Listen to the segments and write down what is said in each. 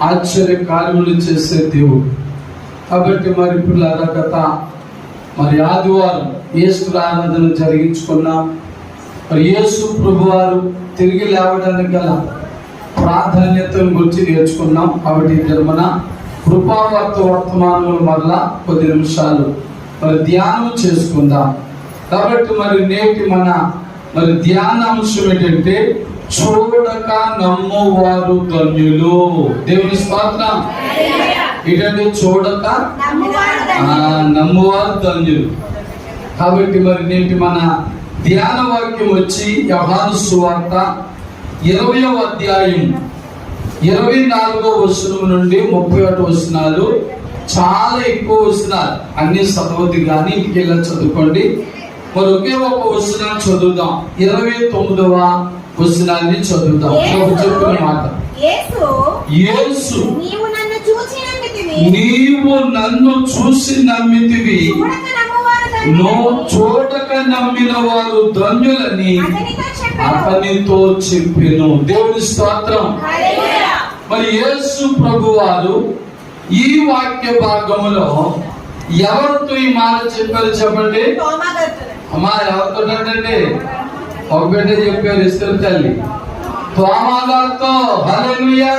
ఆశ్చర్య కార్యములు చేసే దేవుడు. కాబట్టి మరి పిల్లల గత మరి ఆదివారం ఈస్టర్ ఆరాధన జరిగించుకున్నాం. మరి యేసు ప్రభువారు తిరిగి లేవడానికి గల ప్రాధాన్యతను గురించి నేర్చుకున్నాం. కాబట్టి మన కృపావార్త వర్తమానములు మరలా కొద్ది నిమిషాలు మరి ధ్యానం చేసుకుందాం. కాబట్టి మరి నేటి మరి ధ్యాన అంశం ఏంటంటే చూడక నమ్మువారు ధన్యులు. దేవుని స్తోత్రం. ఏంటంటే చూడక నమ్మువారు ధన్యులు. కాబట్టి మరి నేటి మన ధ్యాన వాక్యం వచ్చి యోహాను సువార్త 20వ అధ్యాయం 24వ వచనం నుండి 31 వచనాలు. చాలా ఎక్కువ వచనాలు, అన్ని చదవద్దు కానీ ఇంటికి వెళ్ళి చదువుకోండి. మరి ఒకే ఒక వచనాన్ని చదువుదాం. 29వ వచనాన్ని చదువుదాం. చెప్పిన మాట, యేసు నీవు నన్ను చూసి నమ్మితివి, చూడక నమ్మిన వారు ధన్యులని అతనితో చెప్పెను. దేవుని స్తోత్రం. మరి యేసు ప్రభు వారు ఈ వాక్య భాగంలో ఎవరితో ఈ మాట చెప్పారు చెప్పండి అమ్మా? ఎవరితో అంటే ఒక బిడ్డ చెప్పారు, ఇస్తారు తల్లి తోమా గారితో. హల్లెలూయా.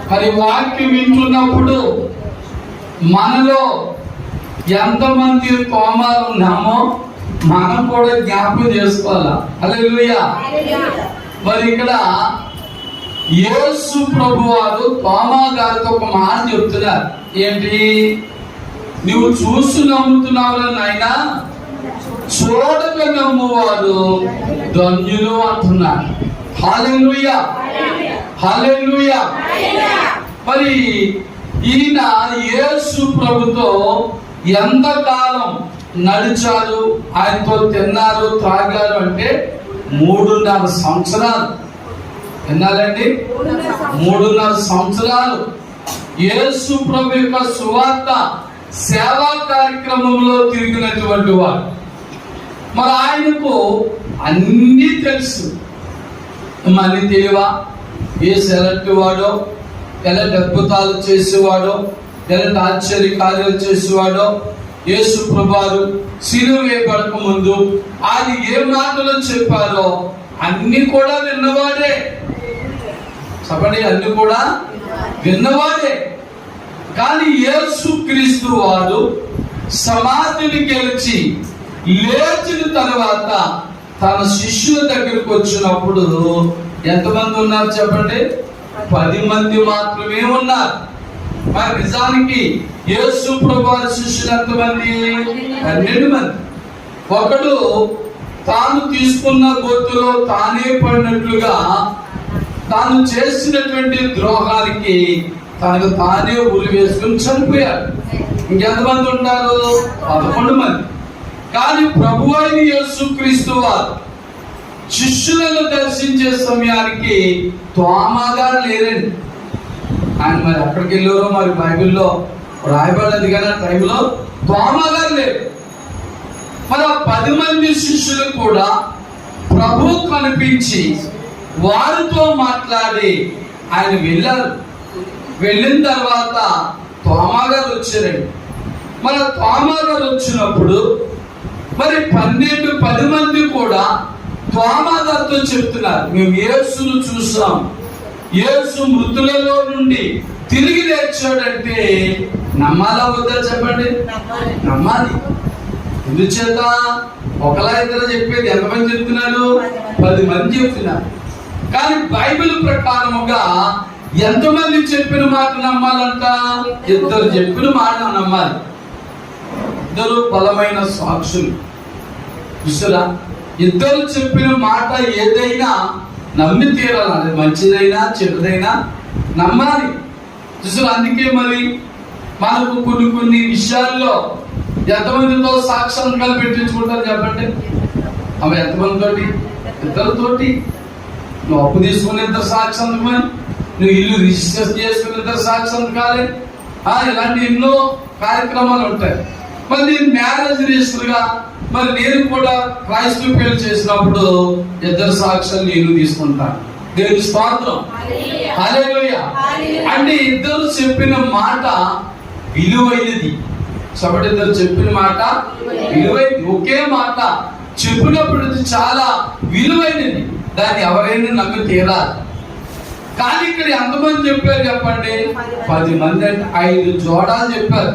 మరి వాక్యం వింటున్నప్పుడు మనలో ఎంతమంది తోమాలు ఉన్నామో మనం కూడా జ్ఞాపకం చేసుకోవాలా. హల్లెలూయా. మరి ఇక్కడ యేసు ప్రభు వారు తోమా గారితో ఒక మాట చెప్తున్నారు. ఏంటి? నువ్వు చూసి నమ్ముతున్నావు నాయనా, చూడక నమ్మువారు ధన్యులు అంటున్నారు. హల్లెలూయా, హల్లెలూయా. మరి ఈయన యేసు ప్రభుతో ఎంతకాలం నడిచారు, ఆయనతో తిన్నారు, త్రాగారు అంటే 3.5 సంవత్సరాలు. ఎన్నాలండి? 3.5 సంవత్సరాలు యేసు ప్రభు యొక్క సువార్త సేవా కార్యక్రమంలో తిరిగినటువంటి వాడు. మరి ఆయనకు అన్నీ తెలుసు. మళ్ళీ తెలివా? యేసు ఎలాంటి వాడో, ఎలాంటి అద్భుతాలు చేసేవాడో, ఎలాంటి ఆశ్చర్య కార్యాలు చేసేవాడో, యేసు ప్రభువారు శిలువ వేయబడక ముందు ఆయన ఏ మాటలు చెప్పారో అన్ని కూడా విన్నవాడే. చెప్పండి, అన్ని కూడా విన్నవాడే. కానీ యేసు క్రీస్తు వారు సమాధిని గెలిచి లేచిన తర్వాత తన శిష్యుల దగ్గరకు వచ్చినప్పుడు ఎంతమంది ఉన్నారు చెప్పండి? 10 మంది మాత్రమే ఉన్నారు. మరి నిజానికి యేసు ప్రభువారి శిష్యులు ఎంతమంది? 12 మంది. ఒకడు తాను తీసుకున్న గొంతులో తానే పడినట్లుగా తాను చేసినటువంటి ద్రోహానికి తనకు తానే ఉరి వేసుకుని చనిపోయాడు. ఇంకెంతమంది ఉంటారు? 11 మంది. కానీ ప్రభువైన యేసు క్రీస్తు వారు శిష్యులను దర్శించే సమయానికి తోమా గారు లేరండి. ఆయన మరి ఎక్కడికి వెళ్ళారో మరి బైబిల్లో రాయబడలేదు, కానీ ఆ టైంలో తోమా గారు లేరు. మరి ఆ 10 మంది శిష్యులు కూడా ప్రభు కనిపించి వారితో మాట్లాడి ఆయన వెళ్ళారు. వెళ్ళిన తర్వాత తోమా గారు వచ్చారండి. మరి తోమా గారు వచ్చినప్పుడు మరి 10 మంది కూడా తోమా గారితో చెప్తున్నారు, మేము యేసును చూసాం, యేసు మృతులలో నుండి తిరిగి లేచాడంటే నమ్మాలా వద్దా చెప్పండి? నమ్మాలి. ఎందుచేత? ఒకలా ఇద్దరు చెప్పేది ఎంతమంది చెప్తున్నారు? 10 మంది చెప్తున్నారు. కానీ బైబిల్ ప్రకారముగా ఎంతమంది చెప్పిన మాట నమ్మాలంట? 2 చెప్పిన మాట నమ్మాలి. 2 బలమైన సాక్షులు. చూసారా? 2 చెప్పిన మాట ఏదైనా నమ్మి తీరాలి. అది మంచిదైనా చెడుదైనా నమ్మాలి. చూసారా? అందుకే మరి మనకు కొన్ని విషయాల్లో ఎంతమందితో సాక్ష్యాలు పెట్టించుకుంటారు చెప్పండి? అమ్మ ఎంతమందితోటి? 2తోటి. నువ్వు అప్పు తీసుకుని 2 సాక్ష్యాలు, నువ్వు ఇల్లు రిజిస్టర్ చేసుకుని 2 సాక్ష్యాలు కాలే. ఇలాంటి ఎన్నో కార్యక్రమాలు ఉంటాయి. మరి మ్యారేజ్ రిజిస్టర్ గా మరి నేను కూడా క్రైస్తవ పెళ్లి చేసినప్పుడు 2 సాక్ష్యాలు నేను తీసుకుంటాను. దేవుని స్తోత్రం. హల్లెలూయా. అంటే ఇద్దరు చెప్పిన మాట విలువైనది. కాబట్టి ఇద్దరు చెప్పిన మాట విలువైనది. ఒకే మాట చెప్పినప్పుడు ఇది చాలా విలువైనది. దాన్ని ఎవరైనా నమ్మి తీరాలి. కానీ ఇక్కడ ఎంతమంది చెప్పారు చెప్పండి? 10 మంది. అంటే 5 జోడాలు చెప్పారు.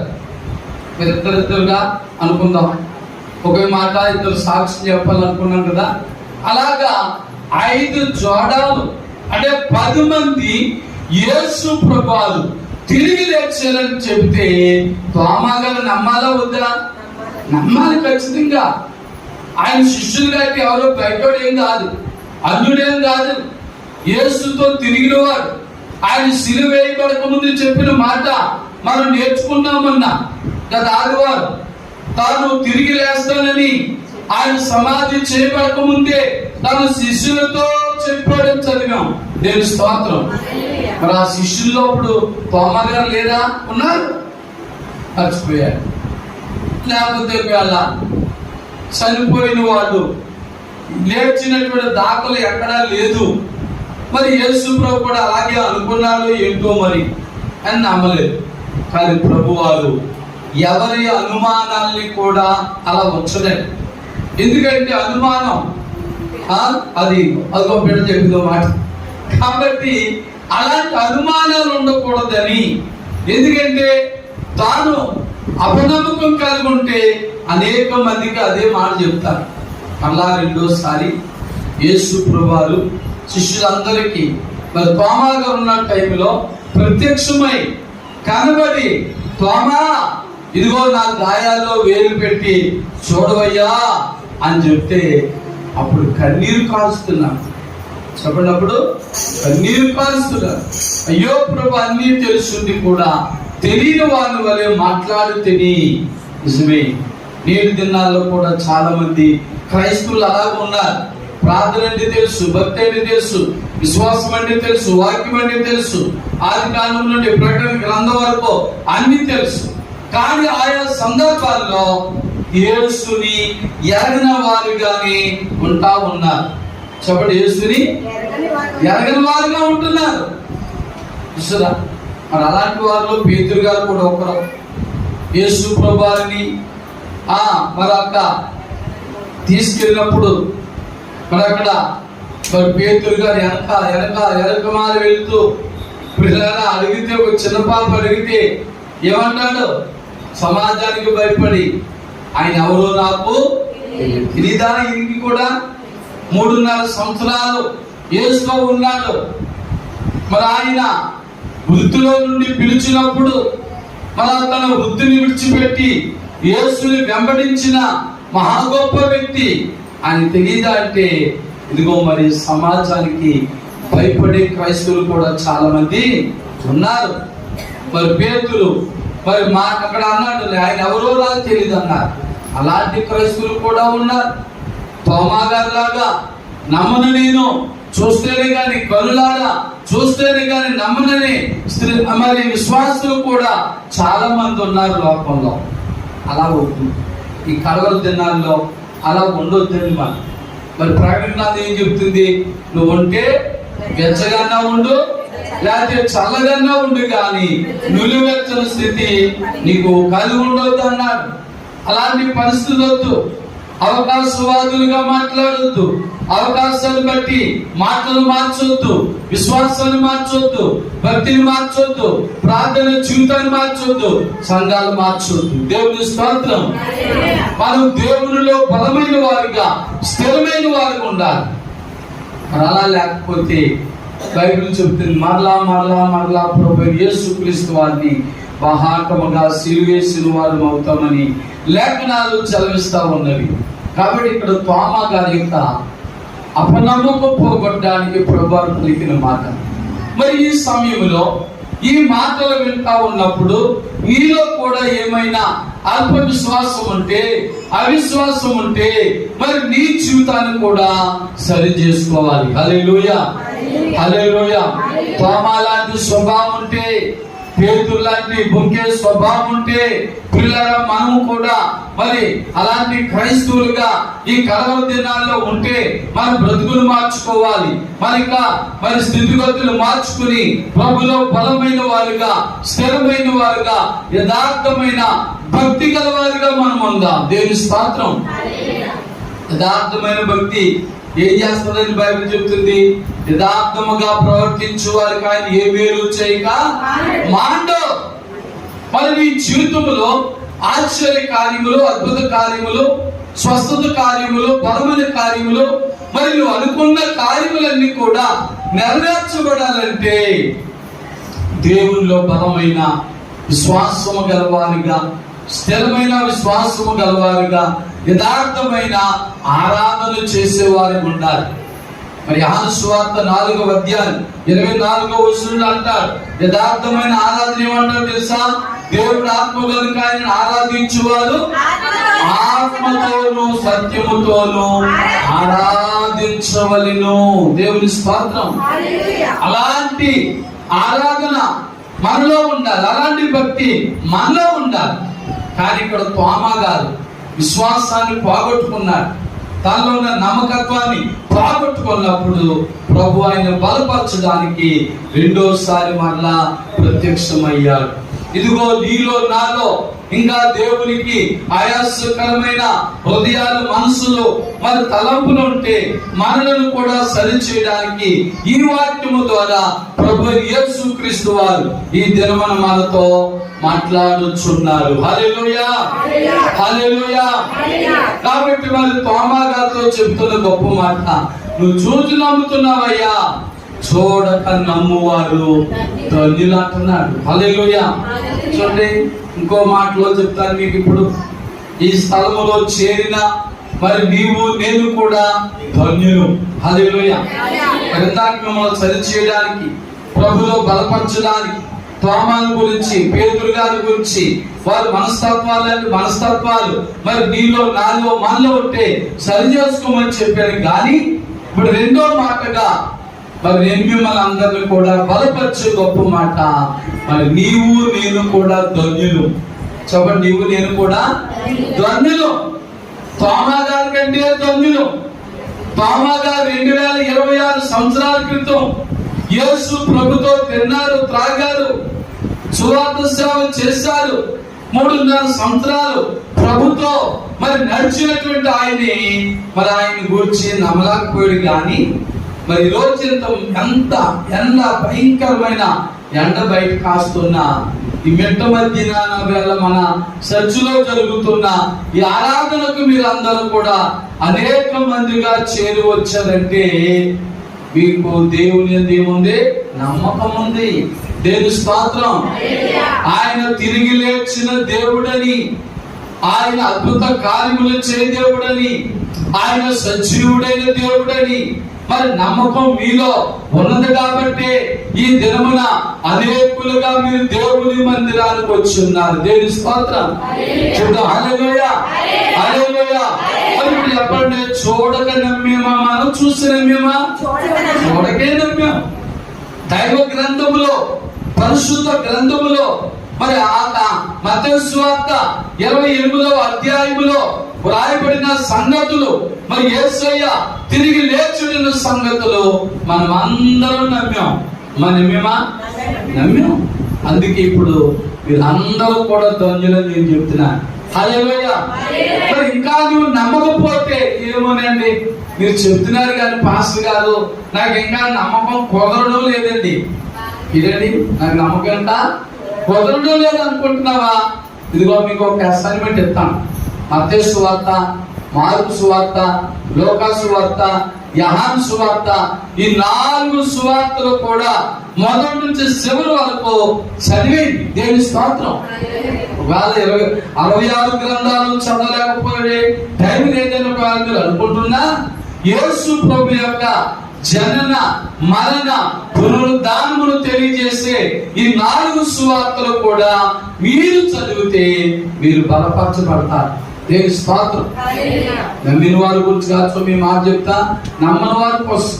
ఇద్దరిద్దరుగా అనుకుందాం. ఒకే మాట ఇద్దరు సాక్ష్యం చెప్పాలనుకున్నాం కదా. అలాగా 5 జోడాలు అంటే 10 మంది యేసు ప్రభువు తిరిగి లేచారని చెప్తే తోమా గారు నమ్మాలా వద్దా? నమ్మాలి ఖచ్చితంగా. ఆయన శిష్యులు కాబట్టి ఎవరో బయటోడు ఏం కాదు, అన్యుడేం కాదు, యేసుతో తిరిగిన వాడు. ఆయన సిలువ వేయబడక ముందు చెప్పిన మాట మనం నేర్చుకున్నామన్నా గత ఆదివారం. తాను తిరిగి లేస్తానని ఆయన సమాధి చేయబడక ముందే తన శిష్యులతో చెప్పాడని చదివాం. దేవుని స్తోత్రం. మరి ఆ శిష్యుల్లో ఇప్పుడు తోమా గారు లేదా? ఉన్నారు, మర్చిపోయారు. లేకపోతే వేళ చనిపోయిన వాళ్ళు లేచినటువంటి దాఖలు ఎక్కడా లేదు. మరి యేసు ప్రభు కూడా అలాగే అనుకున్నాడు ఏంటో మరి అని నమ్మలేదు. కానీ ప్రభు వారు ఎవరి అనుమానాల్ని కూడా అలా ఉంచలేదు. ఎందుకంటే అనుమానం అది అదొక బిడ్డ చెప్పిందో మాట. కాబట్టి అలాంటి అనుమానాలు ఉండకూడదని, ఎందుకంటే తాను అపనమ్మకం కలిగి ఉంటే అనేక మందికి అదే మాట చెప్తారు. అలా రెండోసారి యేసు ప్రభువారు శిష్యులందరికీ మరి తోమా గారు ఉన్న టైంలో ప్రత్యక్షమై కనబడి, తోమా ఇదిగో నా గాయాల్లో వేలు పెట్టి చూడవయ్యా అని చెప్తే అప్పుడు కన్నీరు కారుస్తున్నారు. చెప్పినప్పుడు కన్నీరు కారుస్తున్నారు. అయ్యో ప్రభు, అన్నీ తెలుసుంది కూడా తెలియని వారి వలె మాట్లాడుతని. నిజమే, నేటి దినాల్లో కూడా చాలా మంది క్రైస్తవులు అలాగ ఉన్నారు. ప్రార్థన అంటే తెలుసు, భక్తి అంటే తెలుసు, విశ్వాసం అంటే తెలుసు, వాక్యం అంటే తెలుసు, ఆది కాలం నుండి ప్రకటన గ్రంథం వరకు అన్ని తెలుసు. కానీ ఆయా సందర్భాల్లో యేసుని ఎరగని వారుగానే ఉంటా ఉన్నారు. చెప్పండి, యేసుని ఎరగని వారుగా ఉంటున్నారు. చూసారా? మరి అలాంటి వారిలో పేతురు గారు కూడా ఒకరు. యేసు ప్రభువారిని మరి అక్క తీసుకెళ్ళినప్పుడు మరి అక్కడ మరి పేతురు గారు వెనకమాల వెళ్తూ పిల్లలు అడిగితే, ఒక చిన్న పాప అడిగితే ఏమంటాడు? సమాజానికి భయపడి ఆయన ఎవరో నాకు తెలీదా? ఈయనకి కూడా 3.5 సంవత్సరాలు యేసులో ఉన్నాడు. మరి ఆయన వృత్తిలో నుండి పిలిచినప్పుడు మన తన వృత్తిని విడిచిపెట్టి యేసుని వెంబడించిన మహా గొప్ప వ్యక్తి. ఆయన తెలీదా అంటే, ఇదిగో మరి సమాజానికి భయపడే క్రైస్తవులు కూడా చాలా మంది ఉన్నారు. మరి పేతురు మరి అక్కడ అన్నాడు, ఆయన ఎవరో నాకు తెలియదు అన్నారు. అలాంటి క్రైస్తవులు కూడా ఉన్నారు. తోమా గారు లాగా నమ్మను నేను, చూస్తేనే కానీ కనులారా చూస్తేనే కానీ నమ్మనని మరి విశ్వాసులు కూడా చాలా మంది ఉన్నారు లోకంలో. అలా అవుతుంది. ఈ కడవల దినాల్లో అలా ఉండొద్దని మరి ప్రకటన ఏం చెప్తుంది? నువ్వు ఉంటే వెచ్చగానే ఉండు, లేకపోతే చల్లగానే ఉండు, కానీ నులివెచ్చని స్థితి నీకు కలిగి ఉండొద్దు అన్నాడు. అలాంటి పరిస్థితి వద్దు. అవకాశవాదులుగా మాట్లాడొద్దు. అవకాశాన్ని బట్టి మాటలు మార్చొద్దు, విశ్వాసాన్ని మార్చొద్దు, భక్తిని మార్చొద్దు, ప్రార్థన జీవితాన్ని మార్చొద్దు, సంఘాలు మార్చొద్దు. దేవుని స్తోత్రం. మనం దేవునిలో బలమైన వారిగా, స్థిరమైన వారిగా ఉండాలి. అలా లేకపోతే బైబిల్ చెప్తుంది, మరలా ప్రభు యేసుక్రీస్తు వారిని మహాకముగా సిలువేసిన వారు అవుతామని లేఖనాలు చదివిస్తా ఉన్నవి. కాబట్టి ఇక్కడ తోమా గారి యొక్క అపనమ్మకం పోగొట్టడానికి ప్రభువారు పలికిన మాట. మరి ఈ సమయంలో ఈ మాటలు వింటా ఉన్నప్పుడు మీలో కూడా ఏమైనా అల్ప విశ్వాసం ఉంటే, అవిశ్వాసం ఉంటే మరి నీ జీవితాన్ని కూడా సరి చేసుకోవాలి. హల్లెలూయా, హల్లెలూయా. తోమా లాంటి స్వభావం ఉంటే, పేతురు లాంటి బొంకే స్వభావం ఉంటే పిల్లల మనము కూడా మరి అలాంటి క్రైస్తవులుగా ఈ కలవర దినాల్లో ఉంటే మన బ్రతుకులు మార్చుకోవాలి. మరి స్థితిగతులు మార్చుకుని ప్రభులో బలమైన వారుగా, స్థిరమైన వారుగా, యథార్థమైన భక్తి గల వారుగా మనం ఉందాం. దేవుని స్తోత్రం. యథార్థమైన భక్తి ఏం చేస్తుందని బైబిల్ చెప్తుంది? యథార్థముగా ప్రవర్తించు వారికి ఆయన ఏ మేలు చేయక మాండో. మరి నీ జీవితంలో ఆశ్చర్య కార్యములు, అద్భుత కార్యములు, స్వస్థత కార్యములు, బలమైన కార్యములు, మరి నువ్వు అనుకున్న కార్యములన్నీ కూడా నెరవేర్చబడాలంటే దేవునిలో బలమైన విశ్వాసము గలవారిగా, స్థిరమైన విశ్వాసము గలవారిగా, యథార్థమైన ఆరాధన చేసేవారు ఉండాలి. మరి యోహాను సువార్త 4వ అధ్యాయం 24వ వచనంలో అంటారు, యథార్థమైన ఆరాధన ఏమంటారు తెలుసా? దేవుడు ఆత్మ కనుక ఆయన ఆరాధించువారు ఆత్మతోను సత్యముతోను ఆరాధించవలెను. దేవుని స్తోత్రం. అలాంటి ఆరాధన మనలో ఉండాలి, అలాంటి భక్తి మనలో ఉండాలి. కానీ ఇక్కడ తోమా గారు విశ్వాసాన్ని పోగొట్టుకున్నాడు, తనలో ఉన్న నమ్మకత్వాన్ని పోగొట్టుకున్నప్పుడు ప్రభు ఆయన బలపరచడానికి రెండోసారి మరలా ప్రత్యక్షమయ్యాడు. ఇదిగో నీలో నాలో ఇంకా దేవునికి ఆయాసకరమైన హృదయాలు, మనసులు, మరి తలంపులు ఉంటే మనలను కూడా సరి చేయడానికి ఈ వాక్యము ద్వారా ప్రభు యేసుక్రీస్తు వారు ఈ దినమున మనతో మాట్లాడుచున్నారు. హల్లెలూయా, హల్లెలూయా. కాబట్టి మరి తోమా గారితో చెప్తున్న గొప్ప మాట, నువ్వు చూసి నమ్ముతున్నావయ్యా, చూడక నమ్మువారు ధన్యులు అంటున్నాడు. హల్లెలూయా. చూడండి, ఇంకో మాటలో చెప్తాను మీకు. ఇప్పుడు ఈ స్థలములో చేరిన మరి నీవు నేను కూడా ధన్యులు. హల్లెలూయా. ఇందాక మిమ్మల్ని సరి చేయడానికి, ప్రభులో బలపరచడానికి తోమాను గురించి, పేతురు గారి గురించి, వారి మనస్తత్వాలు మరి నీలో నాలో మనలో ఉంటే సరి చేసుకోమని చెప్పాను. కానీ ఇప్పుడు రెండో మాటగా మరి నేను మిమ్మల్ని అందరినీ కూడా బలపరిచే గొప్ప మాట, మరి నీవు నేను కూడా ధన్యులు. చెప్పండి, నీవు నేను కూడా ధన్యులు. తోమా గారి కంటే ధన్యులు. తోమా గారు 2026 సంవత్సరాల క్రితం యేసు ప్రభుతో తిన్నారు, త్రాగారు, సువార్త సేవ చేశారు. 3.5 సంవత్సరాలు ప్రభుతో మరి నడిచినటువంటి ఆయన గురించి నమ్మలేకపోయాడు. కానీ మరి రోజు ఎంత ఎండ, భయంకరమైన ఎండ బయట కాస్తున్న ఈ మెట్ట మధ్యాహ్న వేళ మన చర్చిలో జరుగుతున్న ఈ ఆరాధనకు మీరు అందరూ కూడా అనేక మందిగా చేరి వచ్చారంటే మీకు దేవుని ఏముంది? నమ్మకం ఉంది. దేవుని స్తోత్రం. ఆయన తిరిగి లేచిన దేవుడని, ఆయన అద్భుత కార్యములు చేయ దేవుడని, ఆయన సజీవుడైన దేవుడని మరి నమ్మకం మీలో ఉన్నది. కాబట్టి ఈ దినమున అనేకులుగా మీరు దేవుని మందిరానికి వచ్చి ఉన్నారు. దేవుని స్తోత్రం. చూద్దాం. హల్లెలూయా, హల్లెలూయా. మరి ఇప్పుడు చెప్పండి, చూడక నమ్మేమా మనం, చూసి నమ్మేమా? చూడకే నమ్మాం. దైవ గ్రంథములో, పరిశుద్ధ గ్రంథములో మరి మత్తయి సువార్త 28వ అధ్యాయములో వ్రాయబడిన సంగతులు, మరి యేసయ్య తిరిగి లేచుడిన సంగతులు మనం అందరం నమ్మాం. నమ్మాం. అందుకే ఇప్పుడు మీరు అందరూ కూడా ధన్యులని నేను చెప్తున్నా. హల్లెలూయా. మరి ఇంకా నువ్వు నమ్మకపోతే ఏమోనండి, మీరు చెప్తున్నారు కానీ పాస్టర్ గారు నాకు ఇంకా నమ్మకం కుదరడం లేదండి. ఇదండి, నాకు నమ్మకం ఎంత కుదరడం లేదు అనుకుంటున్నావా? ఇదిగో మీకు ఒక అసైన్మెంట్ ఇస్తాను. మత్తయి సువార్త, మార్కు సువార్త, లూకా సువార్త, యోహాను సువార్త, ఈ 4 సువార్తలు కూడా మొదటి నుంచి చివరి వరకు చదివేది. దేవుని స్తోత్రం. ఒకవేళ 66 గ్రంథాలు చదవలేకపోయే టైం లేదని మీరు అనుకుంటున్నా, యేసు ప్రభు యొక్క జనన, మరణ, పునరుద్ధానమును తెలియజేసే ఈ 4 సువార్తలు కూడా మీరు చదివితే మీరు బలపరచబడతారు. దేవుని స్తోత్రం. నమ్మిన వారి గురించి కాదు మీ మాట చెప్తా, నమ్మని వారి కోసం.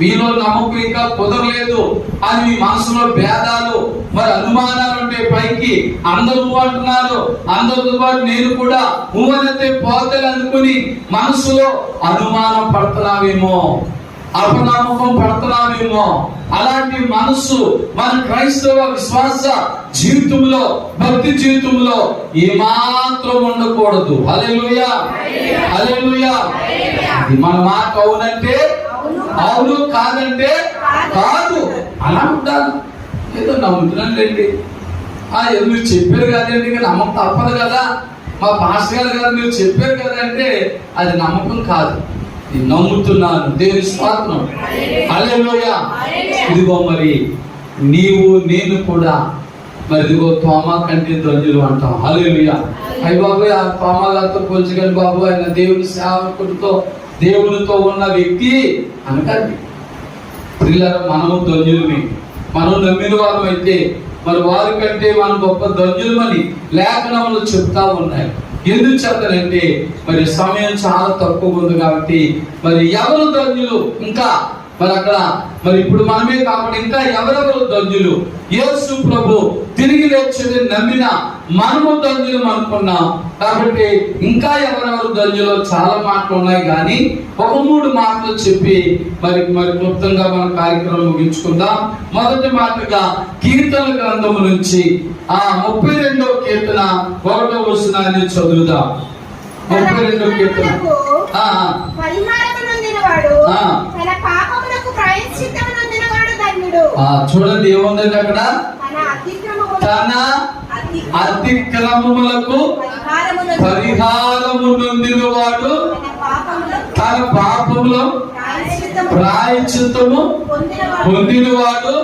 మీలో నమ్మకం ఇంకా కుదరలేదు అని మీ మనసులో భేదాలు మరి అనుమానాలు ఉంటే పైకి అందరూ అంటున్నారు, అందరితో పాటు నేను కూడా ఊవనైతే పోతలు అనుకుని మనసులో అనుమానం పడుతున్నావేమో, అపనమ్మకం పడుతున్నావేమో. అలాంటి మనసు మన క్రైస్తవ విశ్వాస జీవితంలో, భక్తి జీవితంలో ఏమాత్రం ఉండకూడదు. హల్లెలూయా, హల్లెలూయా. మన మాట అవునంటే అవును, కాదంటే కాదు అలా ఉండాలి. ఏదో నమ్ముతున్నాండి, ఏదో మీరు చెప్పారు కదండి, ఇంకా నమ్మకం తప్పదు కదా, మా పాస్టర్ గారు మీరు చెప్పారు కదా అంటే అది నమ్మకం కాదు. నేను నమ్ముతున్నాను, దేవుని స్తోత్రం, హల్లెలూయా. ఇదిగో మరి నీవు నేను కూడా మరి ఇదిగో తోమా కంటే ధన్యులు అంటాం. హల్లెలూయా. అయ్య బాబు ఆ తోమా గారితో పోల్చగలి బాబు, ఆయన దేవుని సేవకుడితో దేవునితో ఉన్న వ్యక్తి అనకండి. పిల్లల మనము ధన్యులమే, మనం నమ్మిన వారు అయితే మరి వారి కంటే మనం గొప్ప ధన్యులమని లేఖనములు చెప్తా ఉన్నాయి. ఎందుకు చెప్తానంటే మరి సమయం చాలా తక్కువ ఉంది కాబట్టి మరి ఎవరు ధన్యులు, ఇంకా మరి అక్కడ మరి ఇప్పుడు మనమే కాకుండా ఇంకా ఎవరెవరు ధన్యులు? యేసు ప్రభు తిరిగి లేచేది నమ్మిన మనము ధన్యులు అనుకున్నాం కాబట్టి ఇంకా ఎవరెవరు ధన్యులో చాలా మాటలు ఉన్నాయి, కానీ ఒక 3 మాటలు చెప్పి మరి క్లుప్తంగా మన కార్యక్రమం ముగించుకుందాం. మొదటి మాటగా కీర్తన గ్రంథము నుంచి 32వ కీర్తన 1వ వచనాన్ని చదువుదాం. 32వ కీర్తన. చూడండి ఏముందండి అక్కడ, తన అతిక్రమములకు పరిహారము నొందినవాడు, తన పాపములో ప్రాయశ్చిత్తము పొందినవాడు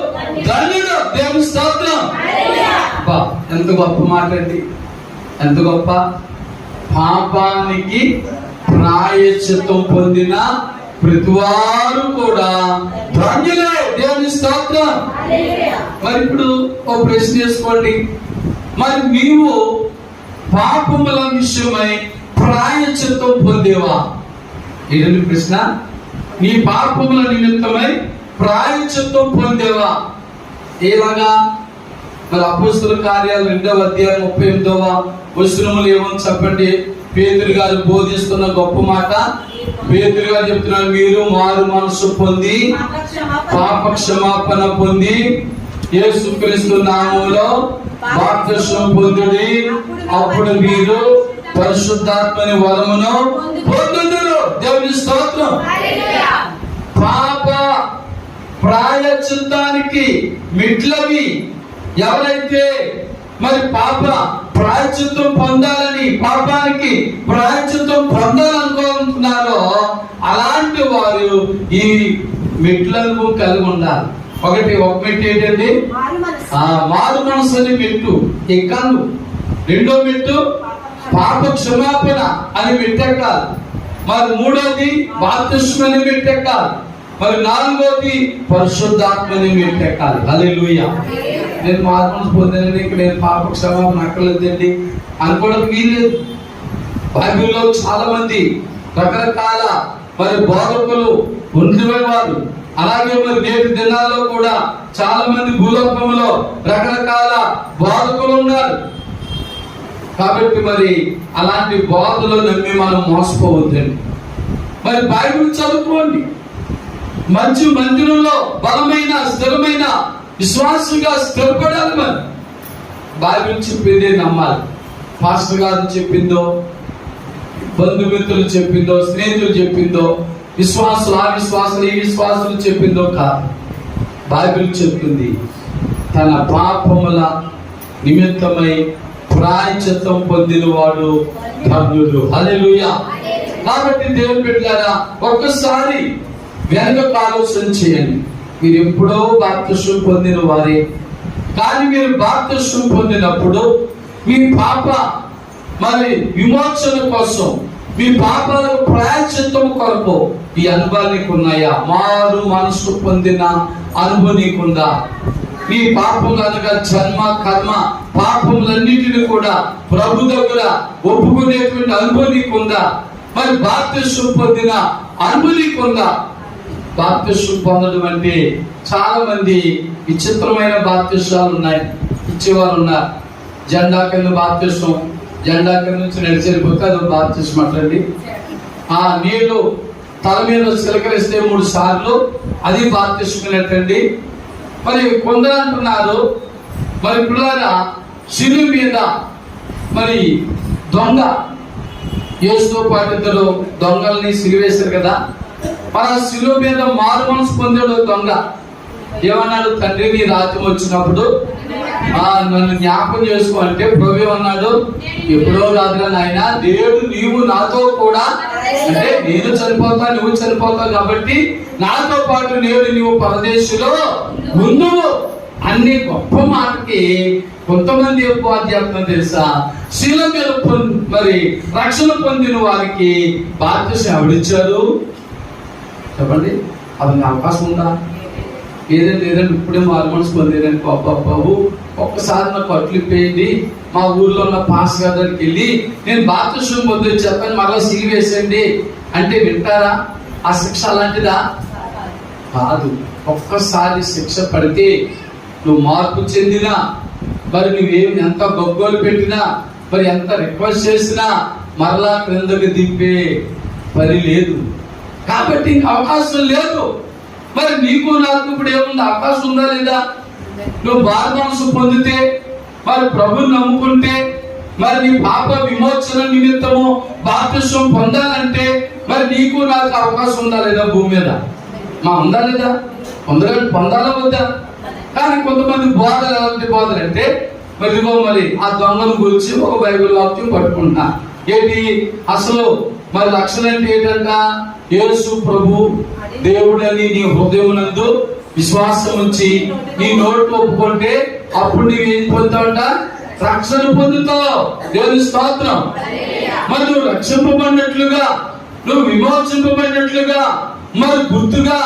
ధన్యుడు. దేవుని స్తోత్రం. ఎంత గొప్ప మాట అండి, ఎంత గొప్ప. పాపానికి ప్రాయశ్చిత్తం పొందిన ప్రతివారు కూడా ధన్యులే. దేవుని స్తోత్రం. మరి ఇప్పుడు ఒక ప్రశ్న చేసుకోండి, మరి నీవు పాపముల విషయమై ప్రాయశ్చిత్తం పొందేవా? ఏంటండి ప్రశ్న? నీ పాపముల నిమిత్తమై ప్రాయశ్చిత్తం పొందేవా? ఏలాగా? మరి అపోస్తలుల కార్యాలు 2వ అధ్యాయం 38వ వచనములు ఏమని చెప్పండి. పేతురు గారు బోధిస్తున్న గొప్ప మాట. పేతురు గారు చెప్తున్నారు, మీరు మారు మనసు పొంది పాప క్షమాపణ పొంది యేసుక్రీస్తు నామములో బాప్తిస్మం పొందుడి, అప్పుడు మీరు పరిశుద్ధాత్మని వరమును పొందుదురు. దేవుని స్తోత్రం. పాప ప్రాయశ్చిత్తానికి మెట్లవి ఎవరైతే మరి పాప ప్రాయశ్చిత్తం పొందాలని, పాపానికి ప్రాయశ్చిత్తం పొందాలనుకుంటున్నారో అలాంటి వారు ఈ మెట్లను కలిగి ఉండాలి. ఒక మెట్టు ఏంటండి? మారు మనసు అని మెట్టు ఎక్కాలి. 2వ మెట్టు పాప క్షమాపణ అని మెట్టెక్కాలి. మరి 3వది బాప్తిస్మం అని మెట్టెక్కాలి. మరి 4వది పరిశుద్ధాత్మని మెట్టెక్కాలి. హల్లెలూయా. నేను మారు మనసు పొందానని ఇక్కడ నేను పాప క్షమాపణ అక్కర్లేదండి అనుకోవడం వీల్లేదు. బైబిల్లో చాలా మంది రకరకాల మరి బోధకులు ఉండిపోయేవారు. అలాగే మరి నేటి దినాల్లో కూడా చాలా మంది భూలోకంలో రకరకాల బోధకులు ఉన్నారు. కాబట్టి మరి అలాంటి బోధలు నమ్మి మనం మోసపోవద్దండి. మరి బైబిల్ చదువుకోండి. మంచి మందిరంలో బలమైన స్థిరమైన విశ్వాసంగా స్థిరపడాలి. మరి బైబిల్ చెప్పిందే నమ్మాలి. పాస్టర్ గారు చెప్పిందో, బంధుమిత్రులు చెప్పిందో, స్నేహితులు చెప్పిందో, విశ్వాసులు ఆ విశ్వాసులు ఈ విశ్వాసులు చెప్పిందో కాదు. బైబిల్ చెప్తుంది తన పాపముల నిమిత్తమై ప్రాయశ్చిత్తం పొందినవాడు ధన్యుడు. హల్లెలూయా. కాబట్టి దేవుని బిడ్డలారా ఒక్కసారి వెనక ఆలోచన చేయండి. మీరు ఎప్పుడో బాప్తిస్మం పొందిన వారే, కానీ మీరు బాప్తిస్మం పొందినప్పుడు మీ పాప మరి విమోచన కోసం, మీ పాపాలకు ప్రాయశ్చిత్తం కొరకు ఈ అనుభవాలు నీకున్నాయా? మారు మనసు పొందిన అనుభవం నీకుందా? నీ పాపం కనుక జన్మ కర్మ పాపములన్నిటిని కూడా ప్రభు దగ్గర ఒప్పుకునేటువంటి అనుభవం నీకుందా? మరి బాప్తిస్మం పొందిన అనుభవం నీకుందా? బాప్తిస్మం పొందడం అంటే చాలా మంది విచిత్రమైన బాప్తిస్మాలు ఉన్నాయి, ఇచ్చేవారు ఉన్నారు. జెండా కింద బాప్తిస్మం, జెండా కింద నుంచి నడిచేరిపోతే అది బాప్తిస్మం అట్లండి. ఆ నీళ్లు తల మీద చిలకరిస్తే 3 సార్లు అది బాప్తిస్మం. మరి కొందరు అంటున్నారు, మరి పిల్లరా శిలువ మీద మరి దొంగ యేసుతో పాటు 2 దొంగల్ని సిలువేశారు కదా, మరి ఆ శిలువ మీద మారు మనసు పొందాడు దొంగ. ఏమన్నాడు? తండ్రి నీ రాజ్యం వచ్చినప్పుడు నన్ను జ్ఞాపకం చేసుకో అంటే ప్రభు అన్నాడు, ఎప్పుడో రాదురా నాయన, దేవుడు నీవు నాతో కూడా, అంటే నేను చనిపోతా నువ్వు చనిపోతావు కాబట్టి నాతో పాటు నేడు నీవు పరదేశంలో ఉండువు. అన్ని గొప్ప మాటకి కొంతమంది ఎక్కువ ఆధ్యాత్మం తెలుసా, శిలువ మీద మరి రక్షణ పొందిన వారికి బాప్తిస్మం ఎవరిచ్చారు చెప్పండి? అది అవకాశం ఉందా? ఏదంటే ఇప్పుడే మారు మనసు పొందేదని బాబు ఒక్కసారి నాకు అట్లు ఇప్పేయండి, మా ఊర్లో ఉన్న పాస్ గారికి వెళ్ళి నేను బాప్తిస్మం పొంది చెప్పని మరలా సిలువ వేసేయండి అంటే వింటారా? ఆ శిక్ష అలాంటిదా కాదు. ఒక్కసారి శిక్ష పడితే నువ్వు మార్పు చెందినా, మరి నువ్వేం ఎంత గొగ్గోలు పెట్టినా, మరి ఎంత రిక్వెస్ట్ చేసినా మరలా క్రిందకి దింపే పని లేదు. కాబట్టి ఇంక అవకాశం లేదు. మరి నీకు నాకు ఇప్పుడు ఏముంది? అవకాశం ఉందా లేదా? నువ్వు మారు మనసు పొందితే, మరి ప్రభుని నమ్ముకుంటే, మరి నీ పాప విమోచన నిమిత్తము బాప్తిస్మం పొందాలంటే మరి నీకు నాకు అవకాశం ఉందా లేదా? భూమి మీద ఉందా లేదా? పొందాలా వద్దా? కానీ కొంతమంది బోధలు ఎలాంటి బోధలు అంటే మరి ఆ దొంగను గురించి ఒక బైబిల్ వాక్యం పట్టుకుంటున్నా. ఏంటి అసలు మరి రక్షణ అంటే ఏంటంట? యేసు ప్రభు దేవుడని నీ హృదయమునందు విశ్వాసం ఉంచి నీ నోట్లో ఒప్పుకుంటే అప్పుడు నీవు ఏం పొందుతావంట? రక్షణ పొందుతావు. దేవుని స్తోత్రం. మరి నువ్వు రక్షింపబడినట్లుగా, నువ్వు విమోచింపబడినట్లుగా, మరి గుర్తుగా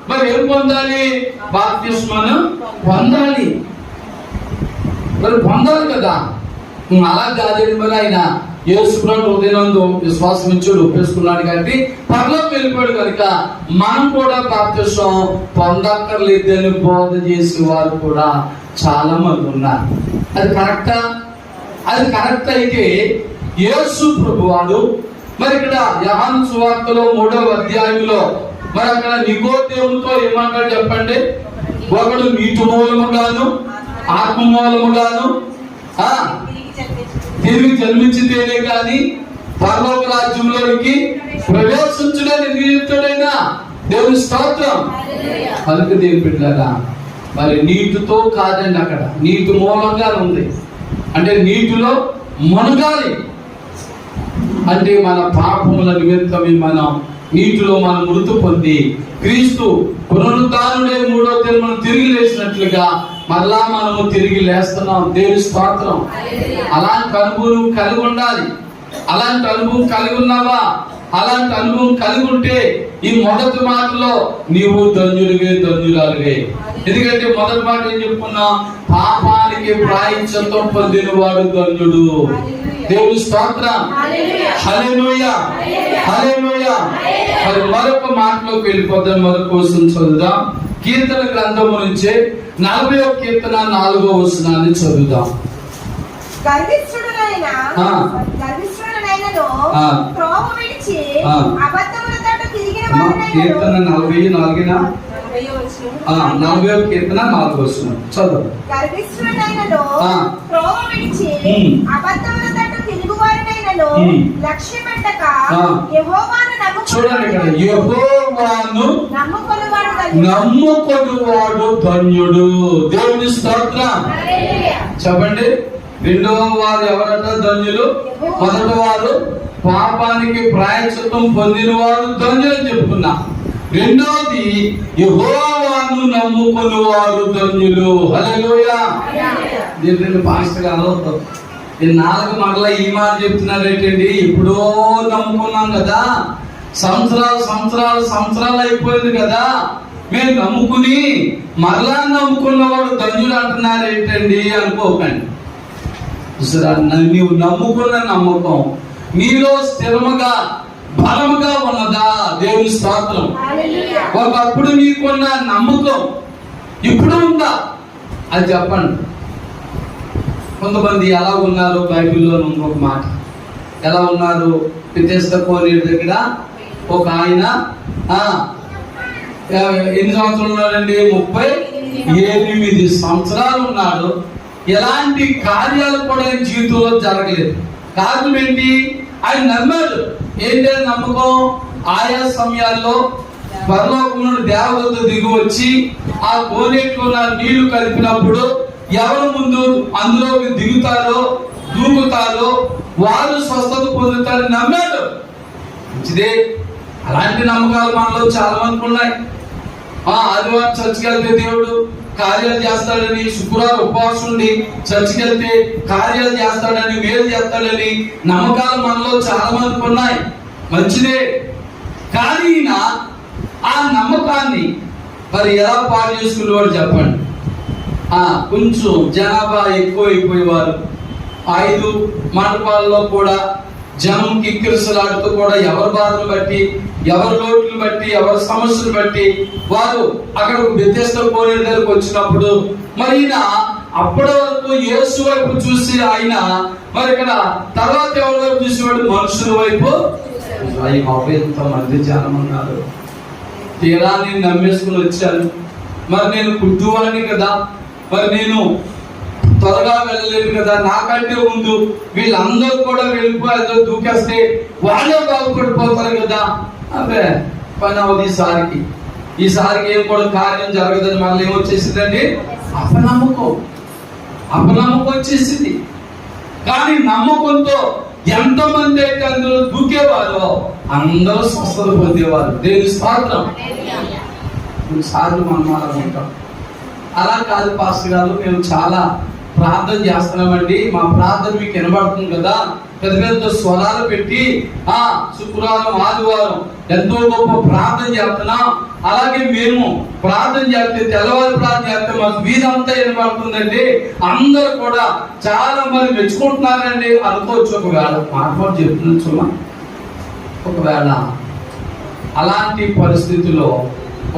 మరి ఏం పొందాలి? బాప్తిస్మను పొందాలి. మరి పొందాలి కదా. అలా కాదండి. మరి ఆయన యేసుప్రభు హృదయనందు విశ్వాసం ఇచ్చాడు, ఒప్పేసుకున్నాడు కాబట్టి పరలోకి వెళ్ళిపోయాడు కనుక మనం కూడా బాప్తిస్మం పొందక్కర్లేదని బోధ చేసే వారు కూడా చాలా మంది ఉన్నారు. అది కరెక్టా? అది కరెక్ట్ అయితే యేసు ప్రభు వాడు మరి ఇక్కడ యోహాను సువార్తలో 3వ అధ్యాయంలో మరి అక్కడ నికోదేముతో ఏమంటాడు చెప్పండి? ఒకడు నీటి మూలముగాను ఆత్మ మూలముగాను తిరిగి జన్మించితేనే కానీ పరలోక రాజ్యంలోనికి ప్రవేశించడానికి ఎందుకు చెప్తాడైనా? దేవుని స్తోత్రం. కనుక దేవుని బిడ్డలారా, మరి నీటితో కాదండి, అక్కడ నీటి మూలంగా ఉంది. అంటే నీటిలో మునగాలి అంటే మన పాపముల నిమిత్తమే మనం నీటిలో మనం మృతి పొంది క్రీస్తు పునరుద్ధానుడే 3వ దినం తిరిగి లేచినట్లుగా మరలా మనము తిరిగి లేస్తున్నాం. దేవుని స్తోత్రం. అలాంటి అనుభవం కలిగి ఉండాలి. అలాంటి అనుభవం కలిగి ఉన్నావా? అలాంటి అనుభవం కలిగి ఉంటే ఈ మొదటి మాటలో నీవు ధన్యుడివే, ధన్యురాలివే. ఎందుకంటే మొదటి మాట ఏం చెప్పుకున్నా? పాపానికి ప్రాయశ్చిత్తం పొందిన వాడు ధన్యుడు. దేవుని స్తోత్రం. హల్లెలూయా, హల్లెలూయా. మరి మరొక మాటలోకి వెళ్ళిపోదాం. మరొక వచనం చదువుదాం. కీర్తన గ్రంథము నుంచే 40వ కీర్తన 4వ వచనాన్ని చదువుదాం. కీర్తన 44న 40వ కీర్తన 4వ వచనం చదువు. చూడండి ఇక్కడ, యెహోవాను నమ్ముకొనువాడు ధన్యుడు. దేవుని స్తోత్రం. చెప్పండి. రెండవ వారు ఎవరట ధన్యులు? మొదటి వారు పాపానికి ప్రాయశ్చిత్తం పొందిన వారు ధన్యులు చెప్పుకున్నా. రెండవది యెహోవాను నమ్ముకొనువారు ధన్యులు. హల్లెలూయా. దీని పాస్టర్ గారు ఈ 4 మరలా ఈ మాట చెప్తున్నారు ఏంటండి? ఎప్పుడో నమ్ముకున్నాం కదా, సంవత్సరాలు అయిపోయింది కదా, మేము నమ్ముకుని మరలా నమ్ముకున్నవాడు ధన్యుడు అంటున్నారు ఏంటండి అనుకోకండి. నీవు నమ్ముకున్న నమ్మకం నీలో స్థిరముగా బలముగా ఉన్నదా? దేవుని స్తోత్రం. ఒకప్పుడు నీకున్న నమ్మకం ఇప్పుడు ఉందా అది చెప్పండి. కొంతమంది ఎలా ఉన్నారు, బైబిల్లో ఇంకొక మాట ఎలా ఉన్నారు. పితేస్త కోనేరు దగ్గర ఒక ఆయన ఎన్ని సంవత్సరాలు ఉన్నాడండి? 38 సంవత్సరాలు ఉన్నాడు. ఎలాంటి కార్యాలు కూడా ఆయన జీవితంలో జరగలేదు. కారణం ఏంటి? ఆయన నమ్మాడు. ఏంటి నమ్మకం? ఆయా సమయాల్లో పరలోకమున దేవదూత దిగి వచ్చి ఆ కోనేట్లో ఉన్న నీళ్లు కలిపినప్పుడు ఎవరు ముందు అందులోకి దిగుతారో దూకుతారో వారు స్వస్థత పొందుతారని నమ్మాడు. మంచిదే. అలాంటి నమ్మకాలు మనలో చాలా మందికి ఉన్నాయి. ఆదివారం చర్చికి వెళ్తే దేవుడు కార్యాలు చేస్తాడని, శుక్రవారం ఉపవాసం ఉండి చర్చికి వెళ్తే కార్యాలు చేస్తాడని, వేలు చేస్తాడని నమ్మకాలు మనలో చాలా మందికి ఉన్నాయి. మంచిదే. కానీ ఆ నమ్మకాన్ని మరి ఎలా పాడు చేసుకునేవాడు చెప్పండి. కొంచెం జనాభా ఎక్కువ అయిపోయేవారు. 5 మండపాల్లో కూడా జనం కిక్కిరిసలాడుతూ కూడా ఎవరి బాధను బట్టి, ఎవరి లోట్లు బట్టి, ఎవరి సమస్యను బట్టి వారు అక్కడ బెతెస్దా కోనేరు దగ్గరకు వచ్చినప్పుడు మరి ఈయన అప్పటి వరకు యేసు వైపు చూసి ఆయన మరి ఇక్కడ తర్వాత ఎవరి వైపు చూసేవాడు? మనుషుల వైపు. ఎంతమంది జనం ఉన్నారు. తీరా నేను నమ్మేసుకుని వచ్చాను. మరి నేను కుట్టువాడిని కదా, మరి నేను త్వరగా వెళ్ళలేదు కదా, నాకంటే ముందు వీళ్ళందరూ కూడా వెళ్ళిపోయారు, దూకేస్తే వాళ్ళే బాగుపడిపోతారు కదా. అదే పని అవుతుంది. ఈసారికి ఏం కూడా కార్యం జరగదని మళ్ళీ ఏమొచ్చేసిందండి? అపనమ్మకం వచ్చేసింది. కానీ నమ్మకంతో ఎంతమంది అయితే అందులో దూకేవారో అందరూ స్వస్థత పొందేవారు. దేవుని స్తోత్రం. కొన్నిసార్లు మనం అలా ఉంటాం. అలా కాదు పాస్టర్ గారు, మేము చాలా ప్రార్థన చేస్తున్నామండి, మా ప్రార్థన మీకు వినబడుతుంది కదా, పెద్ద పెద్ద స్వరాలు పెట్టి శుక్రవారం ఆదివారం ఎంతో గొప్ప ప్రార్థన చేస్తున్నాం. అలాగే మేము ప్రార్థన చేస్తే తెల్లవారి ప్రార్థన చేస్తే మాకు వీధంతా వినబడుతుందండి, అందరూ కూడా చాలా మంది మెచ్చుకుంటున్నారండి అనుకోవచ్చు. ఒకవేళ మాట చెప్తున్నా, ఒకవేళ అలాంటి పరిస్థితుల్లో